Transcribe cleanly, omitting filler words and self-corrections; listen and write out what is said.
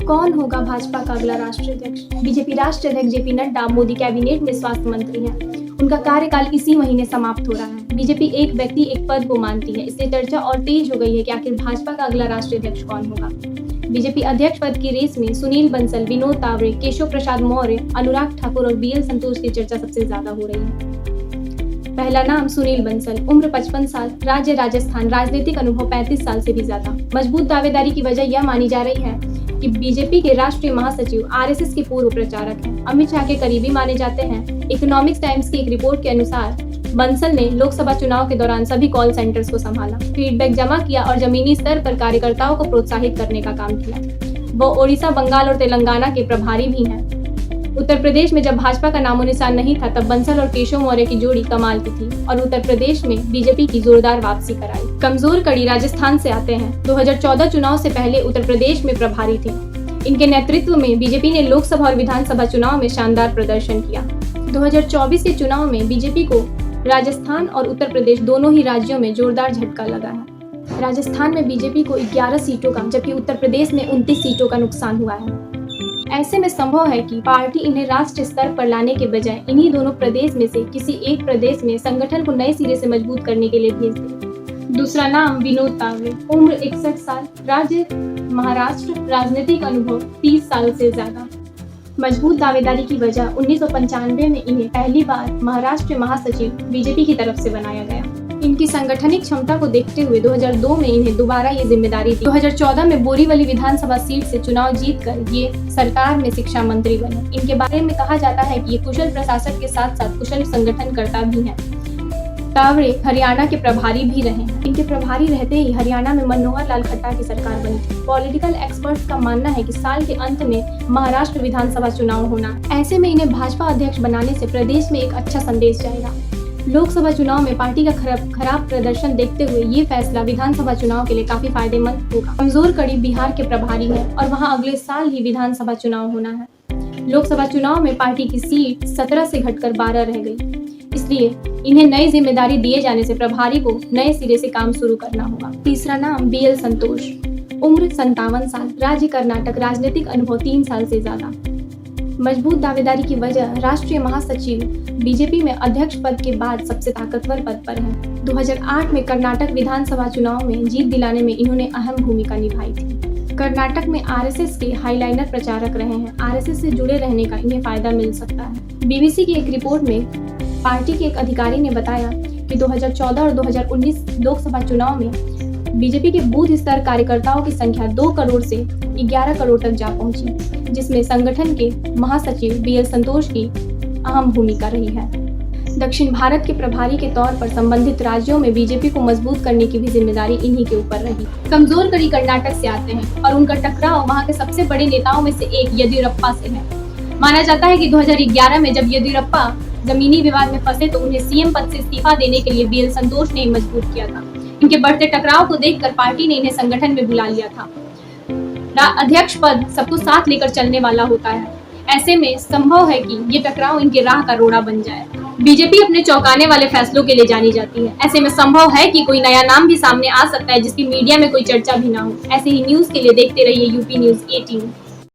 कौन होगा भाजपा का अगला राष्ट्रीय अध्यक्ष? बीजेपी राष्ट्रीय अध्यक्ष जेपी नड्डा मोदी कैबिनेट में स्वास्थ्य मंत्री हैं। उनका कार्यकाल इसी महीने समाप्त हो रहा है। बीजेपी एक व्यक्ति एक पद को मानती है, इससे चर्चा और तेज हो गई है कि आखिर भाजपा का अगला राष्ट्रीय अध्यक्ष कौन होगा। बीजेपी अध्यक्ष पद की रेस में सुनील बंसल, विनोद तावड़े, केशव प्रसाद मौर्य, अनुराग ठाकुर और बीएल संतोष की चर्चा सबसे ज्यादा हो रही है। पहला नाम सुनील बंसल, उम्र 55 साल, राज्य राजस्थान, राजनीतिक अनुभव 35 साल से भी ज्यादा। मजबूत दावेदारी की वजह यह मानी जा रही है कि बीजेपी के राष्ट्रीय महासचिव आरएसएस के पूर्व प्रचारक हैं, अमित शाह के करीबी माने जाते हैं। इकोनॉमिक्स टाइम्स की एक रिपोर्ट के अनुसार बंसल ने लोकसभा चुनाव के दौरान सभी कॉल सेंटर्स को संभाला, फीडबैक जमा किया और जमीनी स्तर पर कार्यकर्ताओं को प्रोत्साहित करने का काम किया। वो ओडिशा, बंगाल और तेलंगाना के प्रभारी भी हैं। उत्तर प्रदेश में जब भाजपा का नामो निशान नहीं था, तब बंसल और केशव मौर्य की जोड़ी कमाल की थी और उत्तर प्रदेश में बीजेपी की जोरदार वापसी कराई। कमजोर कड़ी राजस्थान से आते हैं। 2014 चुनाव से पहले उत्तर प्रदेश में प्रभारी थे। इनके नेतृत्व में बीजेपी ने लोकसभा और विधानसभा चुनाव में शानदार प्रदर्शन किया। 2024 के चुनाव में बीजेपी को राजस्थान और उत्तर प्रदेश दोनों ही राज्यों में जोरदार झटका लगा है। राजस्थान में बीजेपी को 11 सीटों का, जबकि उत्तर प्रदेश में 29 सीटों का नुकसान हुआ है। ऐसे में संभव है कि पार्टी इन्हें राष्ट्रीय स्तर पर लाने के बजाय इन्हीं दोनों प्रदेश में से किसी एक प्रदेश में संगठन को नए सिरे से मजबूत करने के लिए भेज दे। दूसरा नाम विनोद तावड़े, उम्र 61 साल, राज्य महाराष्ट्र, राजनीतिक अनुभव 30 साल से ज्यादा। मजबूत दावेदारी की वजह 1995 में इन्हें पहली बार महाराष्ट्र महासचिव बीजेपी की तरफ से बनाया गया। इनकी संगठनिक क्षमता को देखते हुए 2002 में इन्हें दोबारा ये जिम्मेदारी दी। 2014 में बोरीवली विधानसभा सीट से चुनाव जीतकर ये सरकार में शिक्षा मंत्री बने। इनके बारे में कहा जाता है कि ये कुशल प्रशासक के साथ साथ कुशल संगठनकर्ता भी हैं। तावड़े हरियाणा के प्रभारी भी रहे हैं। इनके प्रभारी रहते ही हरियाणा में मनोहर लाल खट्टर की सरकार बनी। पॉलिटिकल एक्सपर्ट्स का मानना है कि साल के अंत में महाराष्ट्र विधानसभा चुनाव होना। ऐसे में इन्हें भाजपा अध्यक्ष बनाने से प्रदेश में एक अच्छा संदेश जाएगा। लोकसभा चुनाव में पार्टी का खराब प्रदर्शन देखते हुए ये फैसला विधानसभा चुनाव के लिए काफी फायदेमंद होगा। कमजोर कड़ी बिहार के प्रभारी है और वहां अगले साल ही विधानसभा चुनाव होना है। लोकसभा चुनाव में पार्टी की सीट 17 से घटकर 12 रह गई, इसलिए इन्हें नई जिम्मेदारी दिए जाने से प्रभारी को नए सिरे से काम शुरू करना होगा। तीसरा नाम बीएल संतोष, उम्र 57 साल, राज्य कर्नाटक, राजनीतिक अनुभव 3 साल से ज्यादा। मजबूत दावेदारी की वजह राष्ट्रीय महासचिव बीजेपी में अध्यक्ष पद के बाद सबसे ताकतवर पद पर है। 2008 में कर्नाटक विधानसभा चुनाव में जीत दिलाने में इन्होंने अहम भूमिका निभाई थी। कर्नाटक में आरएसएस के हाईलाइनर प्रचारक रहे हैं। आरएसएस से जुड़े रहने का इन्हें फायदा मिल सकता है। बीबीसी की एक रिपोर्ट में पार्टी के एक अधिकारी ने बताया कि 2014 और 2019 लोकसभा चुनाव में बीजेपी के बूथ स्तर कार्यकर्ताओं की संख्या 2 करोड़ से 11 करोड़ तक जा पहुंची, जिसमें संगठन के महासचिव बीएल संतोष की अहम भूमिका रही है। दक्षिण भारत के प्रभारी के तौर पर संबंधित राज्यों में बीजेपी को मजबूत करने की भी जिम्मेदारी इन्हीं के ऊपर रही। कमजोर कड़ी कर्नाटक से आते हैं और उनका टकराव वहां के सबसे बड़े नेताओं में से एक येदियुरप्पा से है। माना जाता है कि 2011 में जब येदियुरप्पा जमीनी विवाद में फंसे तो उन्हें सीएम पद से इस्तीफा देने के लिए बीएल संतोष ने मजबूर किया था। इनके बढ़ते टकराव को देखकर पार्टी ने इन्हें संगठन में बुला लिया था। अध्यक्ष पद सबको साथ लेकर चलने वाला होता है। ऐसे में संभव है कि ये टकराव इनके राह का रोड़ा बन जाए। बीजेपी अपने चौंकाने वाले फैसलों के लिए जानी जाती है। ऐसे में संभव है कि कोई नया नाम भी सामने आ सकता है जिसकी मीडिया में कोई चर्चा भी ना हो। ऐसे ही न्यूज के लिए देखते रहिए यूपी न्यूज 18।